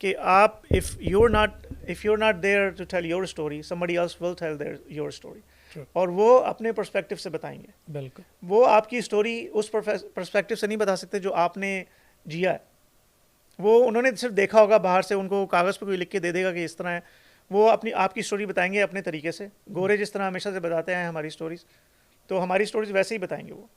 कि आप if you are not there to tell your story, somebody else will tell their your story, True. और वो अपने perspective से बताएंगे। बिल्कुल। वो आपकी स्टोरी उस पर्सपेक्टिव से नहीं बता सकते जो आपने जिया है। वो उन्होंने सिर्फ देखा होगा बाहर से, उनको कागज़ पे कोई लिख के दे देगा कि इस तरह है। वो अपनी आपकी स्टोरी बताएंगे अपने तरीके से। गोरे जिस तरह हमेशा से बताते हैं हमारी स्टोरीज, तो हमारी स्टोरीज वैसे ही बताएंगे वो।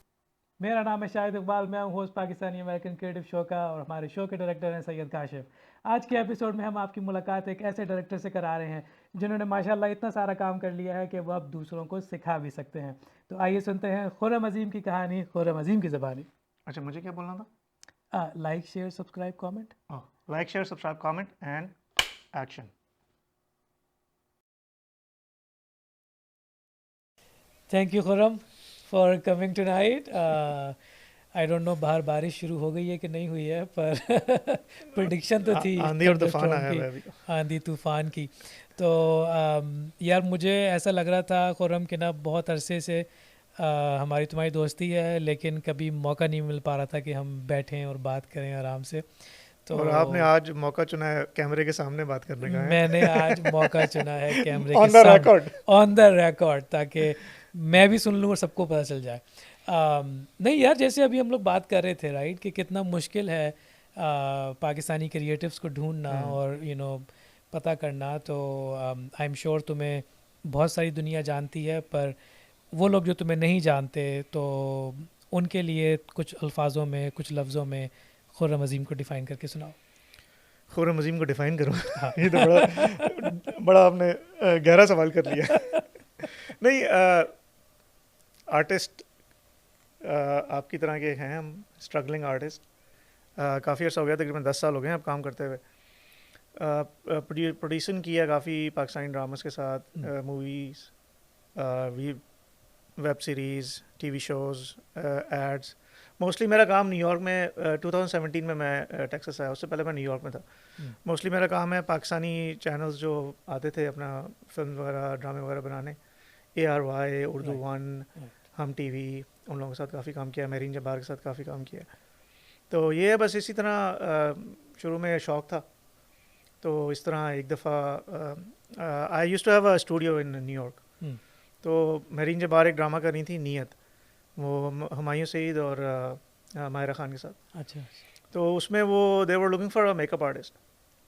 मेरा नाम है शाहिद इकबाल, मैं हूँ host Pakistani American creative show का, और हमारे शो के डायरेक्टर हैं सैयद काशिफ। आज के एपिसोड में हम आपकी मुलाकात एक ऐसे डायरेक्टर से करा रहे हैं जिन्होंने माशाल्लाह इतना सारा काम कर लिया है कि वो अब दूसरों को सिखा भी सकते हैं। तो आइए सुनते हैं खुर्रम अजीम की कहानी, खुर्रम अजीम की ज़बानी। अच्छा, मुझे क्या बोलना था? Like share subscribe comment. Like share subscribe comment and action. Thank you Khurram for coming tonight. I don't no बाहर बारिश शुरू हो गई है कि नहीं हुई है, पर प्रिडिक्शन तो थी आंधी और तूफान thunderstorm आया की, हुआ है अभी तो। आंधी तूफान की। तो यार मुझे ऐसा लग रहा था खुर्रम कि ना बहुत अरसे से हमारी तुम्हारी दोस्ती है, लेकिन कभी मौका नहीं मिल पा रहा था कि हम बैठें और बात करें आराम से। तो और आपने आज मौका चुना है कैमरे के सामने बात करने का है। मैंने आज मौका चुना है कैमरे के ऑन द सामने, रिकॉर्ड। ऑन द रिकॉर्ड, ताकि मैं भी सुन लूँ और सबको पता चल जाए। नहीं यार, जैसे अभी हम लोग बात कर रहे थे राइट, कि कितना मुश्किल है पाकिस्तानी क्रिएटिव्स को ढूंढना और पता करना। तो आई एम श्योर तुम्हें बहुत सारी दुनिया जानती है, पर वो लोग जो तुम्हें नहीं जानते, तो उनके लिए कुछ अल्फाजों में, कुछ लफ्ज़ों में खुर्रम अजीम को डिफ़ाइन करके सुनाओ। खुर्रम अजीम को डिफाइन करूँ? हाँ। ये तो बड़ा आपने गहरा सवाल कर लिया। नहीं, आर्टिस्ट आपकी तरह के हैं हम, स्ट्रगलिंग आर्टिस्ट। काफ़ी अर्सा हो गया, तकरीबन 10 साल हो गए हैं अब काम करते हुए। प्रोड्यूसिंग किया काफ़ी पाकिस्तानी ड्रामास के साथ, movies, web series, TV shows, ads. Mostly मेरा काम न्यूयॉर्क में 2017 में मैं टेक्सास आया, उससे पहले मैं न्यूयॉर्क में था। मोस्टली मेरा काम है पाकिस्तानी चैनल्स जो आते थे अपना फिल्म वगैरह, ड्रामे वगैरह बनाने, ARY, उर्दू वन, हम टीवी, उन लोगों के साथ काफ़ी काम किया, मेरीन जब्बार के साथ काफ़ी काम किया। तो ये है बस, इसी तरह शुरू में शौक़ था। तो इस तरह एक दफ़ा I used to have a studio in New York. तो मेरीन जब्बार एक ड्रामा कर रही थी, नीयत, वो हुमायूं सईद और माहिरा खान के साथ। अच्छा। तो उसमें वो they were looking for a makeup artist.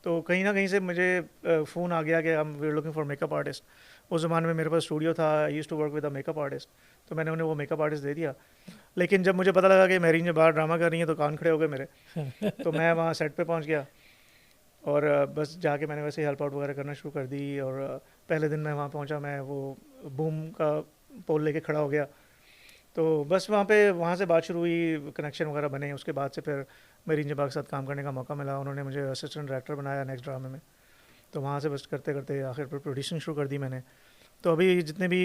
तो कहीं ना कहीं से मुझे फ़ोन आ गया कि हम we are looking for makeup artist. उस ज़माने में मेरे पास स्टूडियो था, I used to work with a makeup artist. तो मैंने उन्हें वो मेकअप आर्टिस्ट दे दिया। लेकिन जब मुझे पता लगा कि मेरीन जब्बार ड्रामा कर रही है तो कान खड़े हो गए मेरे। तो मैं वहाँ सेट पे पहुँच गया और बस जाके मैंने वैसे ही हेल्प आउट वगैरह करना शुरू कर दी। और पहले दिन मैं वहाँ पहुँचा, मैं वो बूम का पोल लेके खड़ा हो गया। तो बस वहाँ से बात शुरू हुई, कनेक्शन वगैरह बने। उसके बाद से फिर मेरीन जब्बार के साथ काम करने का मौका मिला, उन्होंने मुझे असिस्टेंट डायरेक्टर बनाया नेक्स्ट ड्रामे में। तो वहाँ से बस करते करते आखिर पर प्रोड्यूसिंग शुरू कर दी मैंने। तो अभी जितने भी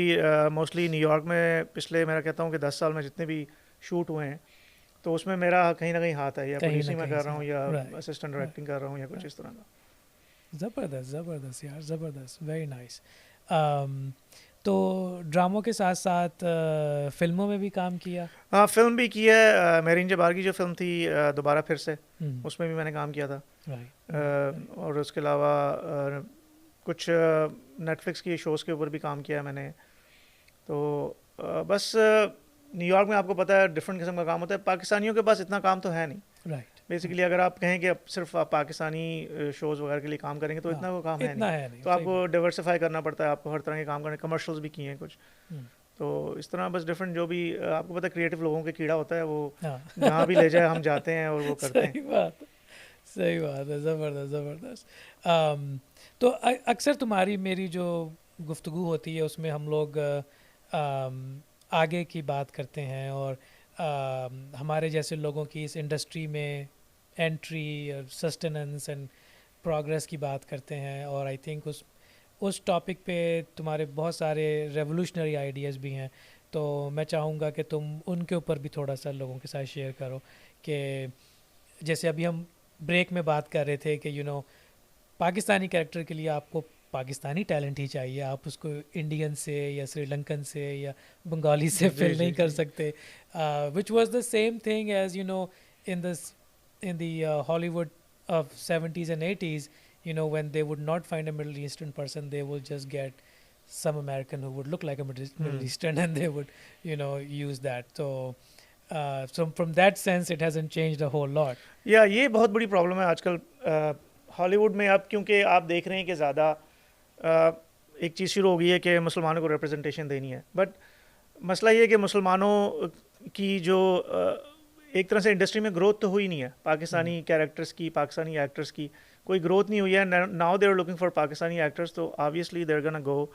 मोस्टली न्यूयॉर्क में पिछले, मैं कहता हूँ कि 10 साल में जितने भी शूट हुए हैं, तो उसमें मेरा कहीं ना कहीं हाथ है, या प्रोड्यूसिंग में कर रहा हूँ, या असिस्टेंट डायरेक्टिंग कर रहा हूँ, या कुछ इस तरह का। ज़बरदस्त ज़बरदस्त यार, ज़बरदस्त, वेरी नाइस। तो ड्रामों के साथ साथ फिल्मों में भी काम किया? हाँ, फिल्म भी की है। मेरीन जब्बार की जो फिल्म थी दोबारा फिर से, उसमें भी मैंने काम किया था। और उसके अलावा कुछ नेटफ्लिक्स की शोज़ के ऊपर भी काम किया है मैंने। तो बस न्यूयॉर्क में आपको पता है डिफरेंट किस्म का काम होता है, पाकिस्तानियों के पास इतना काम तो है नहीं। बेसिकली अगर आप कहें कि सिर्फ आप पाकिस्तानी शोज़ वगैरह के लिए काम करेंगे तो इतना वो काम है नहीं। तो आपको डाइवर्सिफाई करना पड़ता है, आपको हर तरह के काम करने, कमर्शियल्स भी किए हैं कुछ। तो इस तरह बस डिफरेंट, जो भी आपको पता है क्रिएटिव लोगों के कीड़ा होता है, वो जहाँ भी ले जाए हम जाते हैं और वो करते हैं। सही बात है, ज़बरदस्त ज़बरदस्त। तो अक्सर तुम्हारी मेरी जो गुफ्तगू होती है उसमें हम लोग आगे की बात करते हैं, और हमारे जैसे लोगों की इस इंडस्ट्री में एंट्री और सस्टेनेंस एंड प्रोग्रेस की बात करते हैं। और आई थिंक उस टॉपिक पे तुम्हारे बहुत सारे रेवोल्यूशनरी आइडियाज़ भी हैं। तो मैं चाहूँगा कि तुम उनके ऊपर भी थोड़ा सा लोगों के साथ शेयर करो, कि जैसे अभी हम ब्रेक में बात कर रहे थे कि पाकिस्तानी कैरेक्टर के लिए आपको पाकिस्तानी टैलेंट ही चाहिए, आप उसको इंडियन से या श्रीलंकन से या बंगाली से फिल नहीं कर सकते, which was the same thing as in the Hollywood of 70s and 80s, you know, when they would not find a Middle Eastern person, they will just get some American who would look like a Middle Eastern, and they would, you know, use that. So from that sense, it hasn't changed a whole lot. या ये बहुत बड़ी problem है आजकल Hollywood में अब, क्योंकि आप देख रहे हैं कि ज़्यादा एक चीज़ शुरू हो गई है कि मुसलमानों को रिप्रेजेंटेशन देनी है, बट मसला ये है कि मुसलमानों की जो एक तरह से इंडस्ट्री में ग्रोथ तो हुई नहीं है पाकिस्तानी कैरेक्टर्स की, पाकिस्तानी एक्टर्स की कोई ग्रोथ नहीं हुई है. Now they are looking for Pakistani actors, तो obviously they are gonna go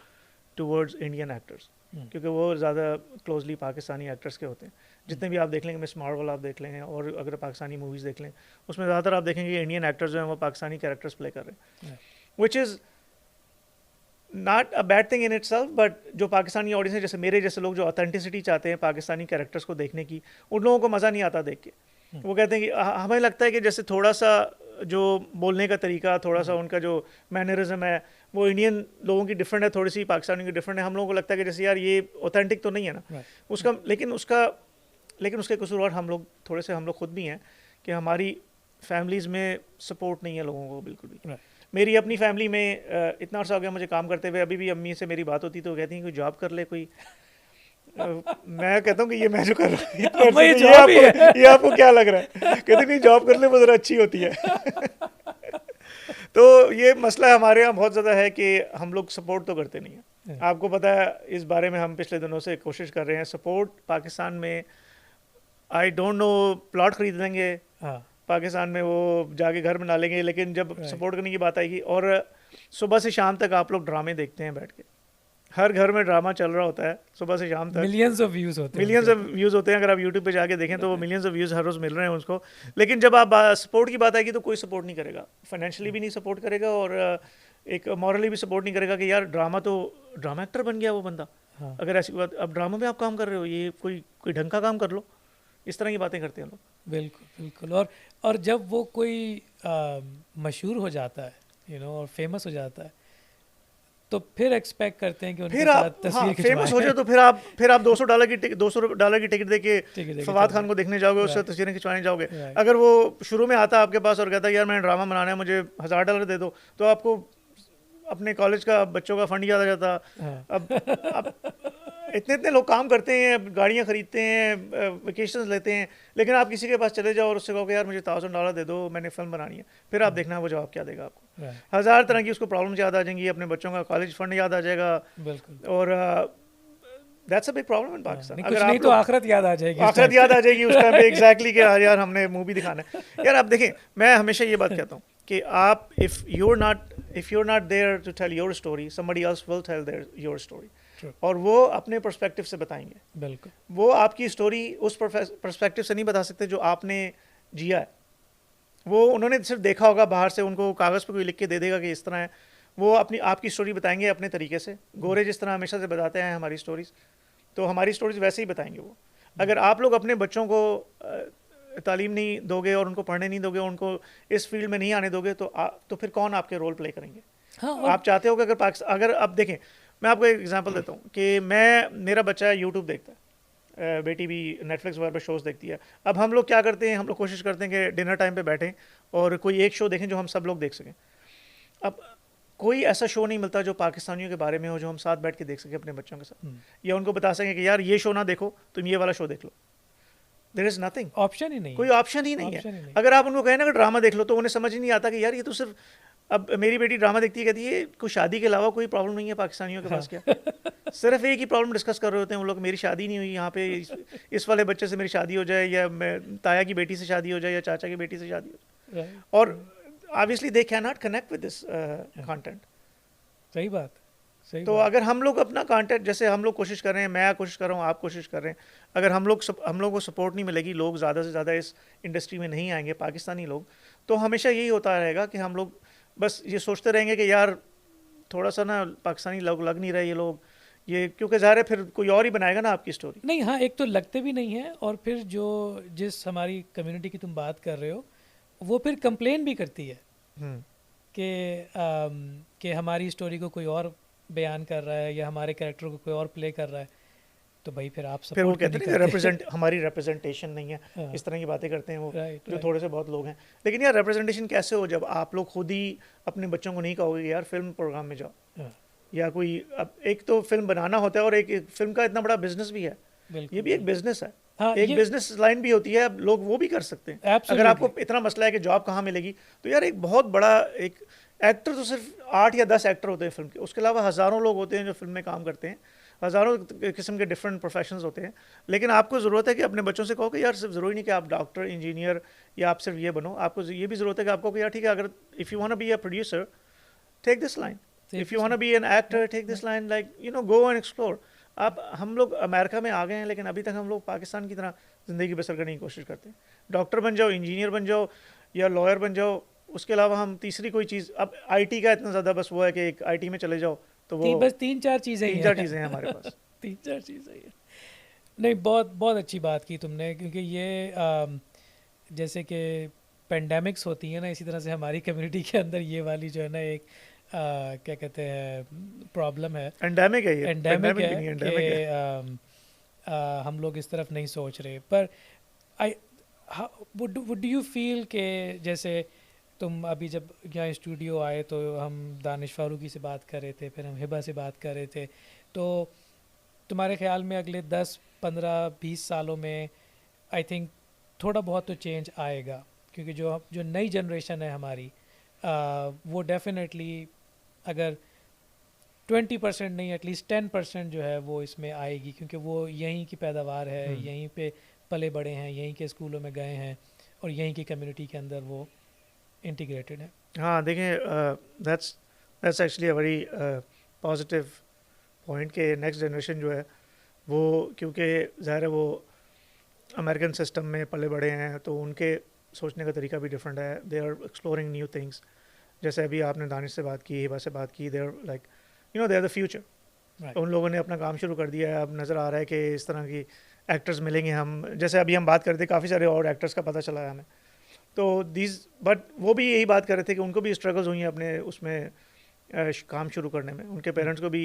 towards Indian actors, क्योंकि वो ज़्यादा क्लोजली पाकिस्तानी एक्टर्स के होते हैं. जितने भी आप देख लेंगे, मिस मार्वल आप देख लेंगे, और अगर पाकिस्तानी मूवीज़ देख लें उसमें ज़्यादातर आप देखेंगे कि इंडियन एक्टर्स जो हैं वो पाकिस्तानी कैरेक्टर्स प्ले कर रहे हैं, which is not a bad thing in it self. But जो पाकिस्तानी ऑडियंस है, जैसे मेरे जैसे लोग जो ऑथेंटिसिटी चाहते हैं पाकिस्तानी कैरेक्टर्स को देखने की, उन लोगों को मज़ा नहीं आता देख के. वो कहते हैं कि हमें लगता है कि जैसे थोड़ा सा जो बोलने का तरीका, थोड़ा सा उनका जो मैनरिज्म है वो इंडियन लोगों की डिफरेंट है, थोड़ी सी पाकिस्तानियों की डिफरेंट है. हम लोगों को लगता है कि जैसे यार ये ऑथेंटिक तो नहीं है ना उसका, लेकिन उसके कसूरवार हम लोग खुद भी हैं कि हमारी फैमिलीज़ में सपोर्ट नहीं है लोगों को बिल्कुल भी. मेरी अपनी फैमिली में इतना अर्सा हो गया मुझे काम करते हुए, अभी भी अम्मी से मेरी बात होती तो कहती हैं कोई जॉब कर ले कोई. मैं कहता हूँ कि ये मैं जो कर रहा हूँ ये आपको क्या लग रहा है, कहते नहीं जॉब कर ले वो ज़रा अच्छी होती है. तो ये मसला हमारे यहाँ बहुत ज़्यादा है कि हम लोग सपोर्ट तो करते नहीं हैं. आपको पता है इस बारे में हम पिछले दिनों से कोशिश कर रहे हैं सपोर्ट पाकिस्तान में. आई डोंट नो, प्लॉट खरीद लेंगे पाकिस्तान में, वो जाके घर बना लेंगे, लेकिन जब सपोर्ट करने की बात आएगी, और सुबह से शाम तक आप लोग ड्रामे देखते हैं बैठ के, हर घर में ड्रामा चल रहा होता है सुबह से शाम तक. मिलियंस ऑफ व्यूज़ होते हैं. अगर आप यूट्यूब पे जाके देखें तो वो मिलियंस ऑफ व्यूज़ हर रोज़ मिल रहे हैं उसको. लेकिन जब आप सपोर्ट की बात आएगी तो कोई सपोर्ट नहीं करेगा, फाइनेंशियली भी नहीं सपोर्ट करेगा, और एक मॉरली भी सपोर्ट नहीं करेगा कि यार ड्रामा एक्टर बन गया वो बंदा. अगर ऐसी बात, अब ड्रामा में आप काम कर रहे हो, ये कोई ढंग का काम कर लो. इस तरह की बातें करते हैं लोग. बिल्कुल. और जब वो कोई मशहूर हो जाता है, यू नो, और फेमस हो जाता है, तो फिर एक्सपेक्ट करते हैं कि उनके साथ तस्वीर खिंचवाएं. फेमस हो जाए तो फिर आप $200 की टिकट दे के फवाद खान को देखने जाओगे, उससे तस्वीरें खिंचवाने जाओगे. अगर वो शुरू में आता आपके पास और कहता है यार मैंने ड्रामा बनाना है, मुझे $1000 दे दो, तो आपको अपने कॉलेज का बच्चों का फंड याद आ जाता. अब इतने लोग काम करते हैं, गाड़ियाँ खरीदते हैं, वेकेशंस लेते हैं, लेकिन आप किसी के पास चले जाओ और उससे कहो कि यार मुझे $1000 दे दो, मैंने फिल्म बनानी है, फिर आप देखना वो जवाब क्या देगा आपको. 1000 तरह की उसको प्रॉब्लम्स याद आ जाएंगी, अपने बच्चों का कॉलेज फंड याद आ जाएगा. और that's a big problem in Pakistan. अगर नहीं तो आखिरत याद आ जाएगी उस टाइम पे. एग्जैक्टली कि यार हमने मूवी दिखाना है. यार आप देखें, मैं हमेशा ये बात कहता हूँ कि आप if you are not there to tell your story, somebody else will tell your story. और वो अपने पर्सपेक्टिव से बताएंगे. बिल्कुल. वो आपकी स्टोरी उस पर्सपेक्टिव से नहीं बता सकते जो आपने जिया है. वो उन्होंने सिर्फ देखा होगा बाहर से, उनको कागज़ पे कोई लिख के दे देगा कि इस तरह है. वो आपकी स्टोरी बताएंगे अपने तरीके से. गोरे जिस तरह हमेशा से बताते हैं हमारी स्टोरीज़, तो हमारी स्टोरीज़ वैसे ही बताएंगे वो. अगर आप लोग अपने बच्चों को तालीम नहीं दोगे और उनको पढ़ने नहीं दोगे, उनको इस फील्ड में नहीं आने दोगे, तो फिर कौन आपके रोल प्ले करेंगे. आप चाहते हो कि अगर आप देखें, मैं आपको एक एग्जांपल देता हूँ कि मेरा बच्चा यूट्यूब देखता है, बेटी भी नेटफ्लिक्स वगैरह पे शोज़ देखती है. अब हम लोग क्या करते हैं, हम लोग कोशिश करते हैं कि डिनर टाइम पे बैठें और कोई एक शो देखें जो हम सब लोग देख सकें. अब कोई ऐसा शो नहीं मिलता जो पाकिस्तानियों के बारे में हो, जो हम साथ बैठ के देख सकें अपने बच्चों के साथ, या उनको बता सकें कि यार ये शो ना देखो, तुम ये वाला शो देख लो. There is nothing. ऑप्शन ही नहीं, कोई ऑप्शन ही नहीं है. अगर आप उनको कहें ना कि ड्रामा देख लो, तो उन्हें समझ ही नहीं आता कि यार ये तो सिर्फ, अब मेरी बेटी ड्रामा देखती है, कहती है कोई शादी के अलावा कोई प्रॉब्लम नहीं है पाकिस्तानियों के पास क्या. सिर्फ एक ही प्रॉब्लम डिस्कस कर रहे होते हैं वो लोग, मेरी शादी नहीं हुई यहाँ पे, इस वाले बच्चे से मेरी शादी हो जाए, या ताया की बेटी से शादी हो जाए, या चाचा की बेटी से शादी हो जाए. और obviously they can not connect with this content. सही बात. तो अगर हम लोग अपना कंटेंट, जैसे हम लोग कोशिश कर रहे हैं, मैं कोशिश कर रहा हूँ, आप कोशिश कर रहे हैं, अगर हम लोग को सपोर्ट नहीं मिलेगी, लोग ज़्यादा से ज़्यादा इस इंडस्ट्री में नहीं आएंगे पाकिस्तानी लोग, तो हमेशा यही होता रहेगा कि हम लोग बस ये सोचते रहेंगे कि यार थोड़ा सा ना पाकिस्तानी लोग लग नहीं रहे ये लोग, ये क्योंकि ज़ाहिर है फिर कोई और ही बनाएगा ना आपकी स्टोरी. नहीं, हाँ, एक तो लगते भी नहीं है, और फिर जिस हमारी कम्युनिटी की तुम बात कर रहे हो, वो फिर कंप्लेन भी करती है कि हमारी स्टोरी को कोई और बयान कर रहा है, या हमारे कैरेक्टर को कोई और प्ले कर रहा है. तो भाई फिर आप फिर वो सपोर्ट कहते हैं रिप्रेजेंट हमारी रिप्रेजेंटेशन नहीं है, हाँ, इस तरह की बातें करते हैं वो, राइट जो थोड़े से बहुत लोग हैं। लेकिन यार रिप्रेजेंटेशन कैसे हो जब आप लोग खुद ही अपने बच्चों को नहीं कहोगे कि यार फिल्म प्रोग्राम में जाओ, हाँ, या कोई, अब एक तो फिल्म बनाना होता है और एक फिल्म का इतना बड़ा बिजनेस भी है, ये बिल्कुल भी एक बिल्कुल बिजनेस है, हाँ एक ये बिजनेस लाइन भी होती है, अब लोग वो भी कर सकते हैं। अगर एब्सोल्युटली आपको इतना मसला है कि जॉब कहाँ मिलेगी, तो यार एक बहुत बड़ा एक एक्टर तो सिर्फ 8 या 10 एक्टर होते हैं फिल्म के, उसके अलावा हज़ारों लोग होते हैं जो फिल्म में काम करते हैं, हज़ारों किस्म के डिफरेंट प्रोफेशंस होते हैं। लेकिन आपको ज़रूरत है कि अपने बच्चों से कहो कि यार सिर्फ ज़रूरी नहीं कि आप डॉक्टर इंजीनियर या आप सिर्फ ये बनो, आपको ये भी ज़रूरत है कि आपको कि यार ठीक है, अगर if you want to be a producer, take this line. If you want to be an actor, take this line, like, go and explore. आप हम लोग अमेरिका में आ गए हैं, लेकिन अभी तक हम लोग पाकिस्तान की तरह ज़िंदगी बसर करने की कोशिश करते हैं। डॉक्टर बन जाओ, इंजीनियर बन जाओ या लॉयर बन जाओ, उसके अलावा हम तीसरी कोई चीज़, अब आईटी का इतना ज़्यादा बस वो है कि एक आईटी में चले जाओ तो वो बस 3-4 चीज़ें ही तीन चार हैं चीज़ें हैं हमारे पास। 3-4 चीज़ें ही हैं। नहीं, बहुत बहुत अच्छी बात की तुमने, क्योंकि ये जैसे कि पेंडेमिक्स होती है ना, इसी तरह से हमारी कम्युनिटी के अंदर ये वाली जो है ना एक क्या कहते हैं प्रॉब्लम है, एंडेमिक है, ये एंडेमिक पेंडेमिक है भी नहीं, कि एंडेमिक है। हम लोग इस तरफ नहीं सोच रहे। पर आई वुड यू फील कि जैसे तुम अभी जब यहाँ स्टूडियो आए तो हम दानिश फारूकी से बात कर रहे थे, फिर हम हिबा से बात कर रहे थे, तो तुम्हारे ख्याल में अगले 10-15-20 सालों में आई थिंक थोड़ा बहुत तो चेंज आएगा, क्योंकि जो जो नई जनरेशन है हमारी वो डेफिनेटली अगर 20% नहीं एटलीस्ट 10% जो है वो इसमें आएगी, क्योंकि वो यहीं की पैदावार है, यहीं पे पले बड़े हैं, यहीं के स्कूलों में गए हैं और यहीं की कम्युनिटी के अंदर वो इंटीग्रेटेड है। हाँ देखें, that's actually a very positive point के नेक्स्ट जनरेशन जो है वो, क्योंकि ज़ाहिर है वो अमेरिकन सिस्टम में पले बड़े हैं, तो उनके सोचने का तरीका भी डिफरेंट है। They are exploring new things. जैसे अभी आपने दानिश से बात की, हिबा से बात की, they are like they are the future. Right उन लोगों ने अपना काम शुरू कर दिया है, अब नज़र आ रहा है कि इस तरह की एक्टर्स मिलेंगे। हम जैसे अभी हम बात करते काफ़ी सारे और एक्टर्स का पता चला है हमें, तो दीज बट वो भी यही बात कर रहे थे कि उनको भी स्ट्रगल्स हुई हैं अपने उसमें काम शुरू करने में। उनके पेरेंट्स को भी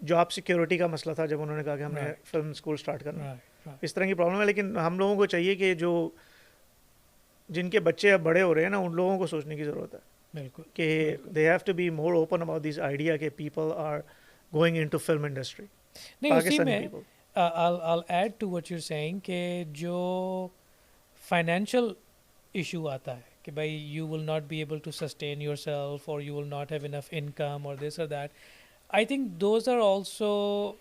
जॉब सिक्योरिटी का मसला था जब उन्होंने कहा कि हमने राइट फिल्म स्कूल स्टार्ट करना है। राइट इस तरह की प्रॉब्लम है, लेकिन हम लोगों को चाहिए कि जो जिनके बच्चे अब बड़े हो रहे हैं ना, उन लोगों को सोचने की ज़रूरत है बिल्कुल कि बिल्कुल। They have to be more open about this idea कि people are going into film industry, नहीं उसी पाकिस्तानी में people. I'll add to what you're saying कि जो फाइनेंशियल इशू आता है कि भाई you will not be able to sustain yourself और you will not have enough income और दिस और that, I think those are also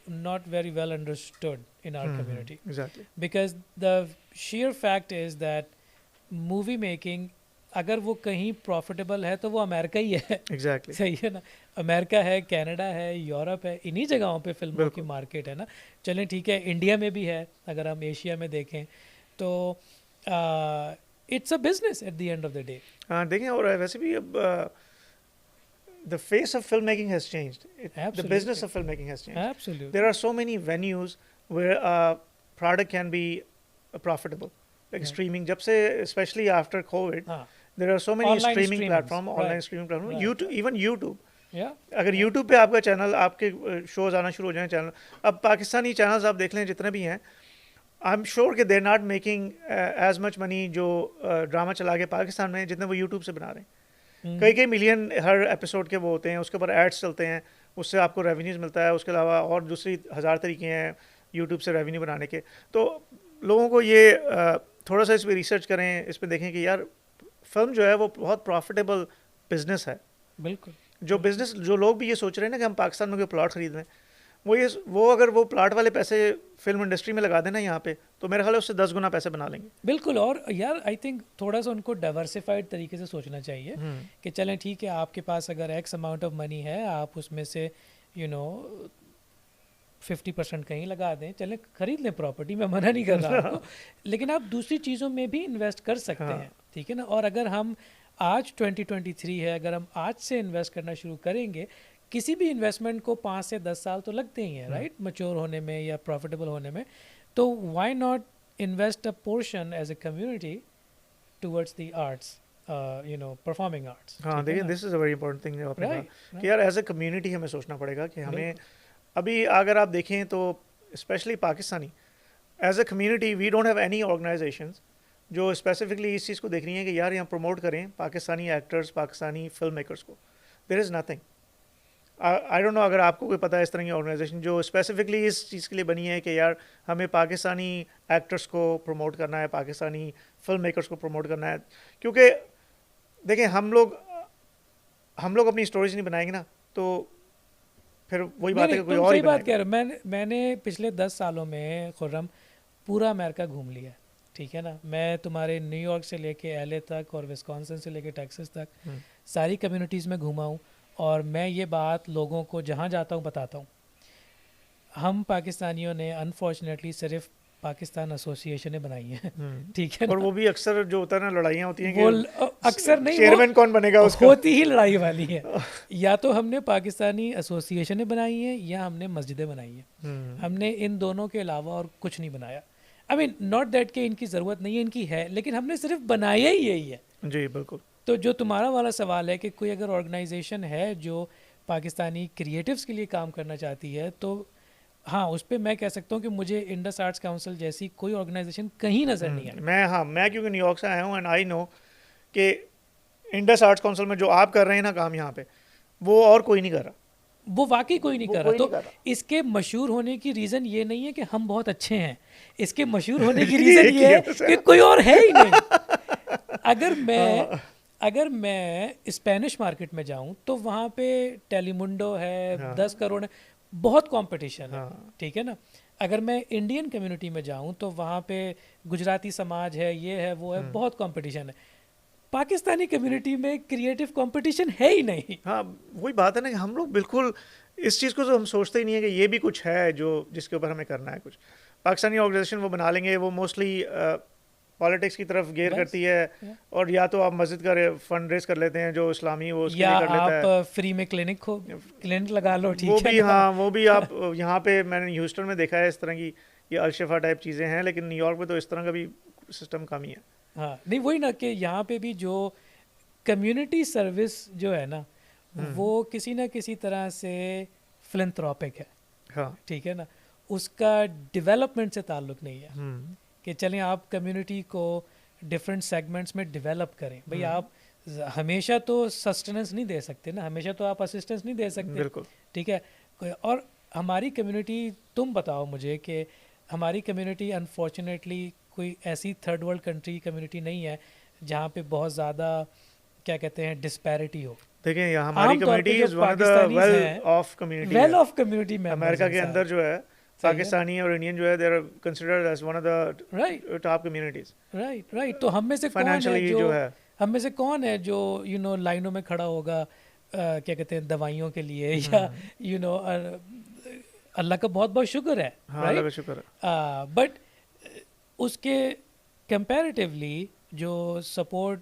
not very well understood in our community, exactly because the sheer fact is that movie making अगर वो कहीं profitable है तो वो America ही है exactly सही है ना, अमेरिका है, कनाडा है, यूरोप है, इन्हीं जगहों पे फिल्मों की बिल्कुल। मार्केट है ना। चलें ठीक है, इंडिया में भी है, अगर हम एशिया में देखें तो it's a business at the end of the day. हाँ देखें, और वैसे भी अब the face of filmmaking has changed. The business absolutely of filmmaking has changed. Absolutely There are so many venues where a product can be profitable, like streaming. जब से especially after COVID, हाँ, there are so many online streaming streamings, platform, online right streaming platform, right YouTube, even YouTube. या अगर YouTube पे आपका channel, आपके shows आना शुरू हो जाए चैनल, अब पाकिस्तानी चैनल्स आप देख लें जितने भी हैं, आई एम श्योर कि they not making as much money जो ड्रामा चला के पाकिस्तान में जितने वो यूट्यूब से बना रहे हैं। कई कई मिलियन हर एपिसोड के वो होते हैं, उसके ऊपर एड्स चलते हैं, उससे आपको रेवेन्यूज़ मिलता है। उसके अलावा और दूसरी 1000 तरीके हैं यूट्यूब से रेवेन्यू बनाने के। तो लोगों को ये थोड़ा सा इस पर रिसर्च करें, इस पर देखें कि यार फिल्म जो है वो बहुत प्रॉफिटेबल बिजनेस है। बिल्कुल जो बिजनेस, जो लोग भी ये सोच रहे हैं ना कि हम पाकिस्तान में कोई प्लॉट खरीद लें, वो अगर वो प्लॉट वाले पैसे फिल्म इंडस्ट्री में लगा देना यहाँ पे, तो मेरे ख्याल है उससे 10 गुना पैसे बना लेंगे। बिल्कुल। और यार आई थिंक थोड़ा सा उनको डाइवर्सिफाइड तरीके से सोचना चाहिए कि चलें ठीक है, आपके पास अगर एक्स अमाउंट ऑफ मनी है, आप उसमें से 50% कहीं लगा दें, चलें खरीद लें प्रॉपर्टी, मैं मना नहीं कर रहा आपको, लेकिन आप दूसरी चीज़ों में भी इन्वेस्ट कर सकते हैं, ठीक है ना। और अगर हम आज 2023 है, अगर हम आज से इन्वेस्ट करना शुरू करेंगे, किसी भी इन्वेस्टमेंट को 5 से 10 साल तो लगते ही हैं, राइट, मैच्योर होने में या प्रॉफिटेबल होने में। तो why not invest a portion as a community towards the arts, performing arts. हाँ देखिए, this is a very important thing आपने कहा कि यार एज ए कम्युनिटी हमें सोचना पड़ेगा कि हमें अभी अगर आप देखें तो specially Pakistani as a community we don't have any organisations जो स्पेसिफिकली इस चीज़ को देख रही हैं कि यार यहाँ प्रमोट करें Pakistani actors, Pakistani film makers को. There is nothing. I don't know अगर आपको कोई पता है इस तरह की ऑर्गेनाइजेशन जो स्पेसिफिकली इस चीज़ के लिए बनी है कि यार हमें पाकिस्तानी एक्टर्स को प्रमोट करना है, पाकिस्तानी फिल्म मेकर्स को प्रमोट करना है. क्योंकि देखें हम लोग अपनी स्टोरीज नहीं बनाएंगे ना, तो फिर वही बात है कि कोई तुम और सही ही बात कह बनाएगा. रहे हो. मैंने पिछले 10 सालों में खुर्रम पूरा अमेरिका घूम लिया है, ठीक है ना. मैं तुम्हारे न्यूयॉर्क से लेके एलए तक और विस्कॉन्सिन से लेके टेक्सास तक हम्म, सारी कम्युनिटीज़ में घूमा हूँ. और मैं ये बात लोगों को जहाँ जाता हूँ बताता हूँ. हम पाकिस्तानियों ने अनफॉर्चुनेटली सिर्फ पाकिस्तान एसोसिएशनें बनाई हैं, ठीक है और ना. वो भी अक्सर जो होता है ना लड़ाइयाँ होती हैं वो कि अक्सर नहीं, वो चेयरमैन कौन बनेगा उसका. होती ही लड़ाई वाली है. या तो हमने पाकिस्तानी एसोसिएशनें बनाई हैं या हमने मस्जिदें बनाई हैं. हमने इन दोनों के अलावा और कुछ नहीं बनाया. आई मीन नॉट दैट कि इनकी ज़रूरत नहीं है, इनकी है, लेकिन हमने सिर्फ बनाया ही यही है. जी बिल्कुल. तो जो तुम्हारा वाला सवाल है कि कोई अगर ऑर्गेनाइजेशन है जो पाकिस्तानी क्रिएटिव्स के लिए काम करना चाहती है, तो हाँ, उस पर मैं कह सकता हूँ कि मुझे इंडस आर्ट्स काउंसिल जैसी कोई ऑर्गेनाइजेशन कहीं नज़र नहीं आई. मैं क्योंकि न्यूयॉर्क से आया हूँ एंड आई नो कि इंडस आर्ट्स काउंसिल में जो आप कर रहे हैं ना काम यहाँ पे, वो और कोई नहीं कर रहा. वो वाकई कोई नहीं वो कर कोई रहा. तो नहीं कर रहा. इसके मशहूर होने की रीज़न ये नहीं है कि हम बहुत अच्छे हैं. इसके मशहूर होने की रीज़न एक ही ये है है तो कि कोई और है ही नहीं. हाँ. अगर मैं स्पेनिश मार्केट में जाऊं तो वहाँ पे टेलीमुंडो है, हाँ. 10 करोड़ है, बहुत कंपटीशन है, हाँ. ठीक है ना. अगर मैं इंडियन कम्युनिटी में जाऊं तो वहाँ पे गुजराती समाज है, ये है, वो है, बहुत कंपटीशन है. पाकिस्तानी कम्युनिटी में क्रिएटिव कंपटीशन है ही नहीं. हाँ वही बात है ना कि हम लोग बिल्कुल इस चीज़ को तो हम सोचते ही नहीं है कि ये भी कुछ है जो जिसके ऊपर हमें करना है कुछ. पाकिस्तानी ऑर्गेनाइजेशन वो बना लेंगे, वो मोस्टली पॉलिटिक्स की तरफ गेयर बस, करती है. और या तो आप मस्जिद का फंड रेज कर लेते हैं जो इस्लामी वो उसके या लिए कर लेता है. आप फ्री में क्लिनिक लगा लो, वो ठीक है भी ना. हाँ, वो भी आप यहाँ पे मैंने ह्यूस्टन में देखा है इस तरह की ये अलशफा टाइप चीज़ें हैं, लेकिन न्यूयॉर्क में तो इस तरह का भी सिस्टम कम ही है. हाँ, नहीं वही ना कि यहाँ पे भी जो कम्युनिटी सर्विस जो है ना, वो किसी ना किसी तरह से फिलंथ्रोपिक है, हाँ. ठीक है ना. उसका डेवलपमेंट से ताल्लुक नहीं है कि चलें आप कम्युनिटी को डिफरेंट सेगमेंट्स में डेवलप करें. भाई आप हमेशा तो सस्टेनेंस नहीं दे सकते ना, हमेशा तो आप असिस्टेंस नहीं दे सकते, बिल्कुल. ठीक है. और हमारी कम्युनिटी, तुम बताओ मुझे कि हमारी कम्युनिटी अनफॉर्चुनेटली कोई ऐसी थर्ड वर्ल्ड कंट्री कम्युनिटी नहीं है जहाँ पे बहुत ज़्यादा क्या कहते हैं डिस्पैरिटी हो. देखें यहाँ हमारी आमतौर पे कम्युनिटी जो is one of the Pakistanis well हैं, ऑफ कम्युनिटी वेल है. ऑफ कम्युनिटी में अमेरिका के अंदर जो है पाकिस्तानी और इंडियन जो है they are considered as one of the right top communities right. तो हम में से कौन है फाइनेंशियली जो जो है. हम में से कौन है जो लाइनों में खड़ा होगा क्या कहते हैं दवाइयों के लिए, या अल्लाह का बहुत बहुत शुक्र है, हाँ अल्लाह का शुक्र है. बट उसके कंपैरेटिवली जो सपोर्ट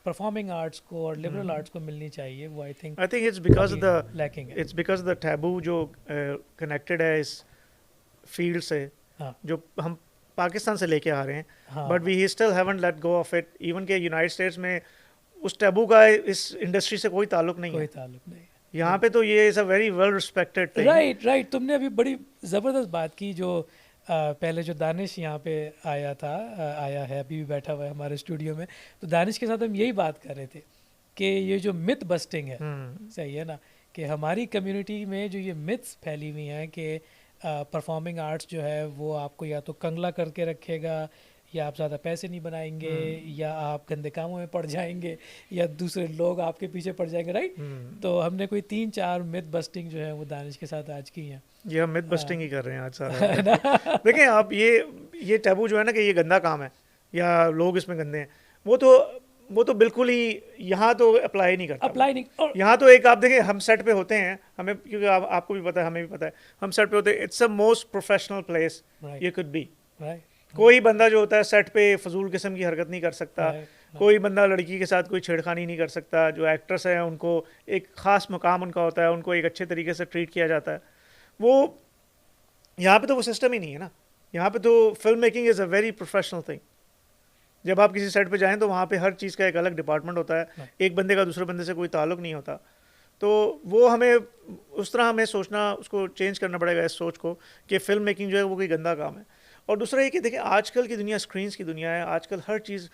परफॉर्मिंग आर्ट्स को और लिबरल आर्ट्स को मिलनी चाहिए, वो I think it's because of the lacking है. It's because of the taboo जो कनेक्टेड है इस फील्ड से, हाँ. जो हम पाकिस्तान से लेके आ रहे हैं. हाँ, but we still haven't let go of it. Even के यूनाइटेड स्टेट्स में उस टैबू का इस इंडस्ट्री से कोई ताल्लुक नहीं कोई है. ताल्लुक नहीं है. यहाँ पे तो ये is a very well respected thing. Right. तुमने अभी बड़ी ज़बरदस्त बात की. जो पहले जो दानिश यहाँ पे आया है, अभी भी बैठा हुआ है हमारे स्टूडियो में, तो दानिश के साथ हम यही बात कर रहे थे कि ये जो मिथ बस्टिंग है, सही है ना, कि हमारी कम्युनिटी में जो ये मिथ्स फैली हुई हैं कि परफॉर्मिंग आर्ट्स जो है वो आपको या तो कंगला करके रखेगा, या आप ज़्यादा पैसे नहीं बनाएंगे, या आप गंदे कामों में पड़ जाएंगे, या दूसरे लोग आपके पीछे पड़ जाएंगे, राइट. तो हमने कोई 3-4 मिथ बस्टिंग जो है वो दानिश के साथ आज की हैं. ये हम मिथ बस्टिंग ही कर रहे हैं आज सारा. देखें आप ये टैबू जो है ना कि ये गंदा काम है या लोग इसमें गंदे हैं, वो तो बिल्कुल ही यहाँ तो अप्लाई नहीं करता. और यहाँ तो एक आप देखें हम सेट पे होते हैं, हमें क्योंकि आपको भी पता है हमें भी पता है, हम सेट पे होते हैं. It's the most professional place ये कुड बी. कोई बंदा जो होता है सेट पे फजूल किस्म की हरकत नहीं कर सकता. कोई बंदा लड़की के साथ कोई छेड़खानी नहीं कर सकता. जो एक्ट्रेस है उनको एक ख़ास मुकाम उनका होता है, उनको एक अच्छे तरीके से ट्रीट किया जाता है. वो यहाँ पे तो वो सिस्टम ही नहीं है ना. यहाँ पे तो film making is a very professional thing. जब आप किसी सेट पे जाएं तो वहाँ पे हर चीज़ का एक अलग डिपार्टमेंट होता है. एक बंदे का दूसरे बंदे से कोई ताल्लुक नहीं होता. तो वो हमें उस तरह हमें सोचना, उसको चेंज करना पड़ेगा इस सोच को कि फ़िल्म मेकिंग जो है वो कोई गंदा काम है। और दूसरा ये कि देखिए आजकल की दुनिया स्क्रीन्स की दुनिया है, आजकल हर चीज़,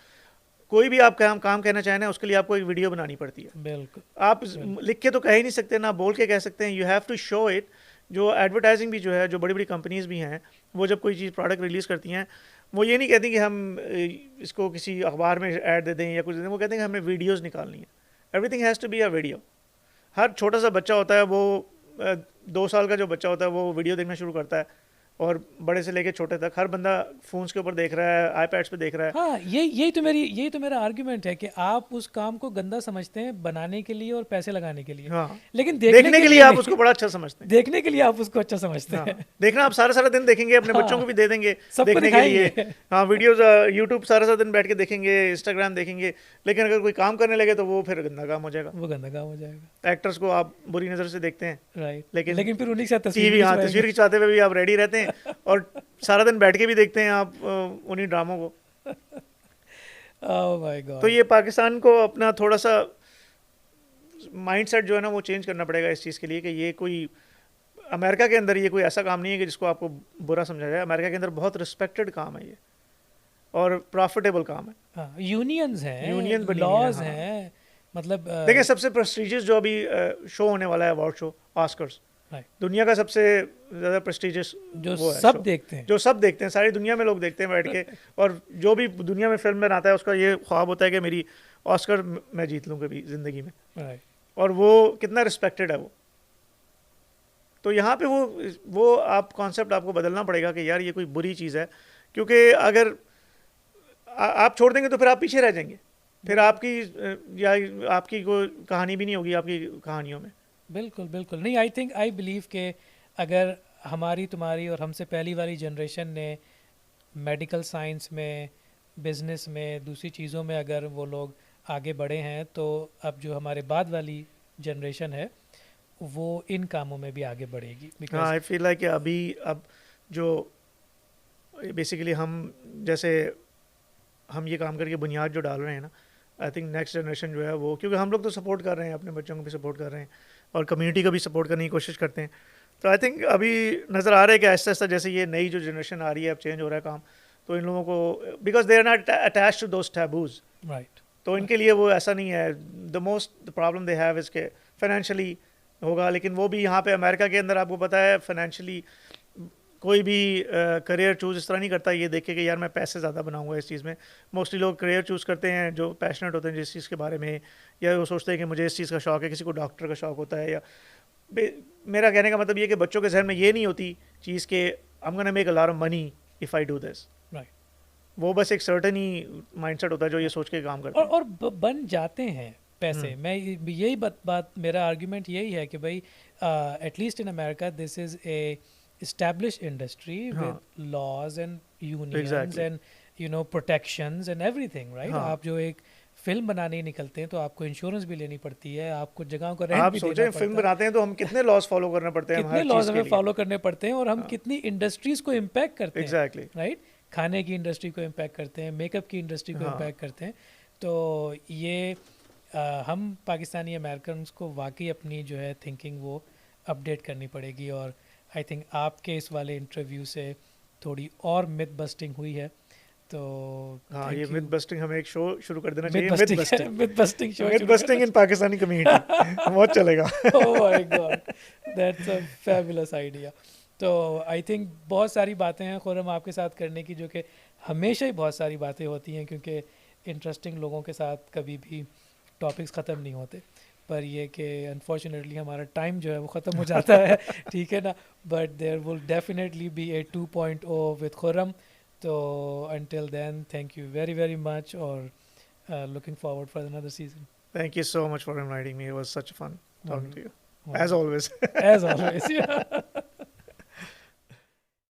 कोई भी आप काम कहना चाहें ना, उसके लिए आपको एक वीडियो बनानी पड़ती है। बिल्कुल आप बिल्कुल लिख के तो कह ही नहीं सकते, ना बोल के कह सकते हैं, you have to show it. जो एडवर्टाइजिंग भी जो है, जो बड़ी बड़ी कंपनीज भी हैं, वो जब कोई चीज़ प्रोडक्ट रिलीज़ करती हैं, वो ये नहीं कहती कि हम इसको किसी अखबार में ऐड दे दें या कुछ दे दें, वो कहते हैं कि हमें वीडियोज़ निकालनी है। Everything has to be a video. हर छोटा सा बच्चा होता है, वो 2 साल का जो बच्चा होता है वो वीडियो देखना शुरू करता है, और बड़े से लेके छोटे तक हर बंदा फ़ोन्स के ऊपर देख रहा है, आईपैड्स पे देख रहा है। हाँ, यही तो मेरा आर्गुमेंट है कि आप उस काम को गंदा समझते हैं बनाने के लिए और पैसे लगाने के लिए, हाँ, लेकिन देखने देखने के के लिए लिए आप नहीं। उसको बड़ा अच्छा समझते हैं। देखने के लिए आप उसको अच्छा समझते हाँ, हैं। देखना आप सारा सारा दिन देखेंगे, अपने बच्चों को हाँ, भी दे देंगे सबको देखने के लिए। दिखाएंगे। हाँ, वीडियोस यूट्यूब सारा सारा दिन बैठ के देखेंगे, इंस्टाग्राम देखेंगे, लेकिन अगर कोई काम करने लगे तो वो फिर गंदा काम हो जाएगा। वो गंदा काम हो जाएगा। एक्टर्स को आप बुरी नज़र से देखते हैं, राइट, लेकिन लेकिन फिर उन्हीं के साथ तस्वीर टीवी, भी हाँ, खिंचवाएंगे। तस्वीर खिंचवाते हुए भी आप रेडी रहते हैं, और सारा दिन बैठ के भी देखते हैं आप उन्हीं ड्रामों को। ओह माय तो गॉड। ये पाकिस्तान को अपना थोड़ा सा माइंडसेट जो है ना वो चेंज करना पड़ेगा इस चीज़ के लिए, कि ये कोई अमेरिका के अंदर ये कोई ऐसा काम नहीं है कि जिसको आपको बुरा समझा जाए। अमेरिका के अंदर बहुत रिस्पेक्टेड काम है ये, और प्रॉफिटेबल काम है। हाँ, यूनियंस हैं, यूनियन बनी हुई है, लॉज हाँ। हैं, मतलब देखिए सबसे प्रेस्टिजियस जो अभी शो होने वाला है, अवार्ड शो, ऑस्कर्स, Right. दुनिया का सबसे ज़्यादा प्रेस्टिजियस जो वो है सब शो, देखते हैं। जो सब देखते हैं, सारी दुनिया में लोग देखते हैं बैठ के। और जो भी दुनिया में फिल्म बनाता है उसका ये ख्वाब होता है कि मेरी ऑस्कर मैं जीत लूँ कभी ज़िंदगी में, Right. और वो कितना रिस्पेक्टेड है वो। तो यहाँ पे वो आप कॉन्सेप्ट आपको बदलना पड़ेगा कि यार ये कोई बुरी चीज़ है, क्योंकि अगर आप छोड़ देंगे तो फिर आप पीछे रह जाएंगे, फिर आपकी या आपकी कोई कहानी भी नहीं होगी आपकी कहानियों में। बिल्कुल बिल्कुल नहीं, आई बिलीव कि अगर हमारी तुम्हारी और हमसे पहली वाली जनरेशन ने मेडिकल साइंस में, बिजनेस में, दूसरी चीज़ों में अगर वो लोग आगे बढ़े हैं, तो अब जो हमारे बाद वाली जनरेशन है वो इन कामों में भी आगे बढ़ेगी। हाँ, बिकॉज आई फील लाइक अभी अब जो बेसिकली हम जैसे हम ये काम करके बुनियाद जो डाल रहे हैं ना, आई थिंक नेक्स्ट जनरेशन जो है वो, क्योंकि हम लोग तो सपोर्ट कर रहे हैं, अपने बच्चों को भी सपोर्ट कर रहे हैं और कम्युनिटी को भी सपोर्ट करने की कोशिश करते हैं। तो आई थिंक अभी नज़र आ रहा है कि आहिस्ता आहिस्ता जैसे ये नई जो जनरेशन आ रही है, अब चेंज हो रहा है काम, तो इन लोगों को, because they are not attach to those taboos, right, तो इनके लिए वो ऐसा नहीं है। द प्रॉब्लम दे हैव इसके फाइनेंशियली होगा, लेकिन वो भी यहाँ पे अमेरिका के अंदर आपको पता है फाइनेंशियली कोई भी करियर चूज़ इस तरह नहीं करता ये देख के कि यार मैं पैसे ज़्यादा बनाऊंगा इस चीज़ में। मोस्टली लोग करियर चूज़ करते हैं जो पैशनेट होते हैं जिस चीज़ के बारे में, या वो सोचते हैं कि मुझे इस चीज़ का शौक है, किसी को डॉक्टर का शौक होता है, या मेरा कहने का मतलब ये कि बच्चों के जहन में ये नहीं होती चीज़ के I am gonna make a lot of money if I do this. Right. वो बस एक सर्टेन ही माइंडसेट होता है जो ये सोच के काम करते हैं। और बन जाते हैं पैसे। मैं यही बात मेरा आर्ग्यूमेंट यही है कि भाई at least in America this is a established industry हाँ, with laws and unions Exactly. and you know protections and everything, right? हाँ, आप जो एक फिल्म बनाने निकलते हैं तो आपको इंश्योरेंस भी लेनी पड़ती है, आपको जगहों का रेंट आप भी सोचें देना फिल्म पड़ता है, बनाते हैं तो हम कितने लॉस फॉलो करना पड़ते हैं हम कितने हर लॉज चीज़ के हमें लिए। फॉलो करने पड़ते हैं, और हम हाँ, कितनी इंडस्ट्रीज को इम्पैक्ट करते हैं, एग्जैक्टली, राइट? खाने की इंडस्ट्री को इम्पैक्ट करते हैं, मेकअप की इंडस्ट्री को हाँ, इम्पैक्ट करते हैं। तो ये हम पाकिस्तानी अमेरिकन को वाकई अपनी जो है थिंकिंग वो अपडेट करनी पड़ेगी। और आई थिंक आपके इस वाले इंटरव्यू से थोड़ी और मिथ बस्टिंग हुई है, तो हाँ, ये थैंक मिथ यू। बस्टिंग हमें एक शो शुरू कर देना मिथ चाहिए, myth busting busting, myth busting show myth शुरू बस्टिंग इन पाकिस्तानी कम्युनिटी बहुत चलेगा। Oh my god, that's a fabulous idea. तो आई थिंक बहुत सारी बातें हैं खुर्रम आपके साथ करने की, जो कि हमेशा ही बहुत सारी बातें होती हैं, क्योंकि इंटरेस्टिंग लोगों के साथ कभी भी टॉपिक्स ख़त्म नहीं होते। पर ये कि अनफॉर्चुनेटली हमारा टाइम जो है वो ख़त्म हो जाता है, ठीक है ना? But there will definitely be a 2.0 with Khurram. तो until then, thank you very very much, or looking forward for another season. Thank you so much for inviting me. It was such fun talking to you. As Wonderful. always. As always, yeah.